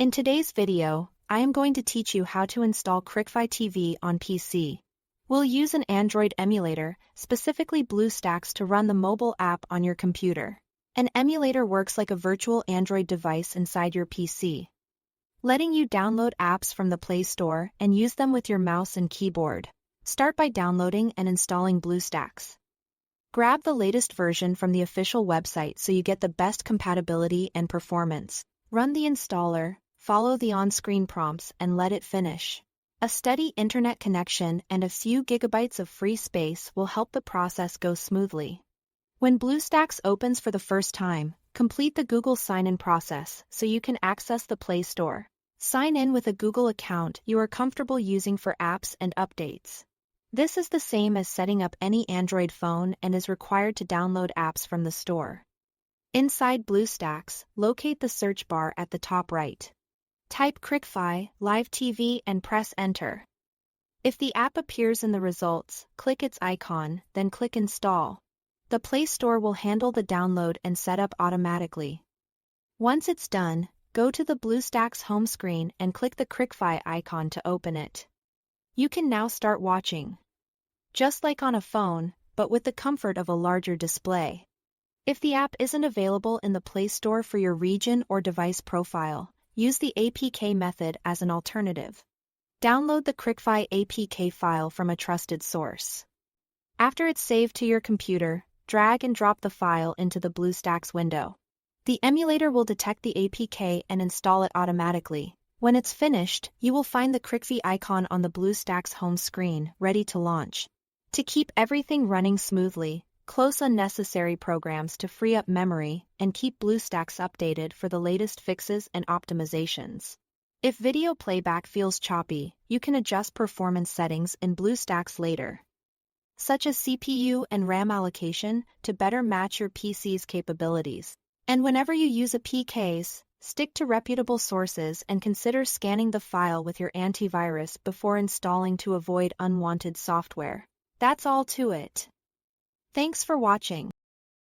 In today's video, I am going to teach you how to install Cricfy TV on PC. We'll use an Android emulator, specifically BlueStacks, to run the mobile app on your computer. An emulator works like a virtual Android device inside your PC, letting you download apps from the Play Store and use them with your mouse and keyboard. Start by downloading and installing BlueStacks. Grab the latest version from the official website so you get the best compatibility and performance. Run the installer, follow the on-screen prompts, and let it finish. A steady internet connection and a few gigabytes of free space will help the process go smoothly. When BlueStacks opens for the first time, complete the Google sign-in process so you can access the Play Store. Sign in with a Google account you are comfortable using for apps and updates. This is the same as setting up any Android phone and is required to download apps from the store. Inside BlueStacks, locate the search bar at the top right. Type Cricfy, Live TV and press Enter. If the app appears in the results, click its icon, then click Install. The Play Store will handle the download and setup automatically. Once it's done, go to the BlueStacks home screen and click the Cricfy icon to open it. You can now start watching, just like on a phone, but with the comfort of a larger display. If the app isn't available in the Play Store for your region or device profile, use the APK method as an alternative. Download the Cricfy APK file from a trusted source. After it's saved to your computer, drag and drop the file into the BlueStacks window. The emulator will detect the APK and install it automatically. When it's finished, you will find the Cricfy icon on the BlueStacks home screen, ready to launch. To keep everything running smoothly, close unnecessary programs to free up memory, and keep BlueStacks updated for the latest fixes and optimizations. If video playback feels choppy, you can adjust performance settings in BlueStacks later, such as CPU and RAM allocation, to better match your PC's capabilities. And whenever you use APKs, stick to reputable sources and consider scanning the file with your antivirus before installing to avoid unwanted software. That's all to it. Thanks for watching.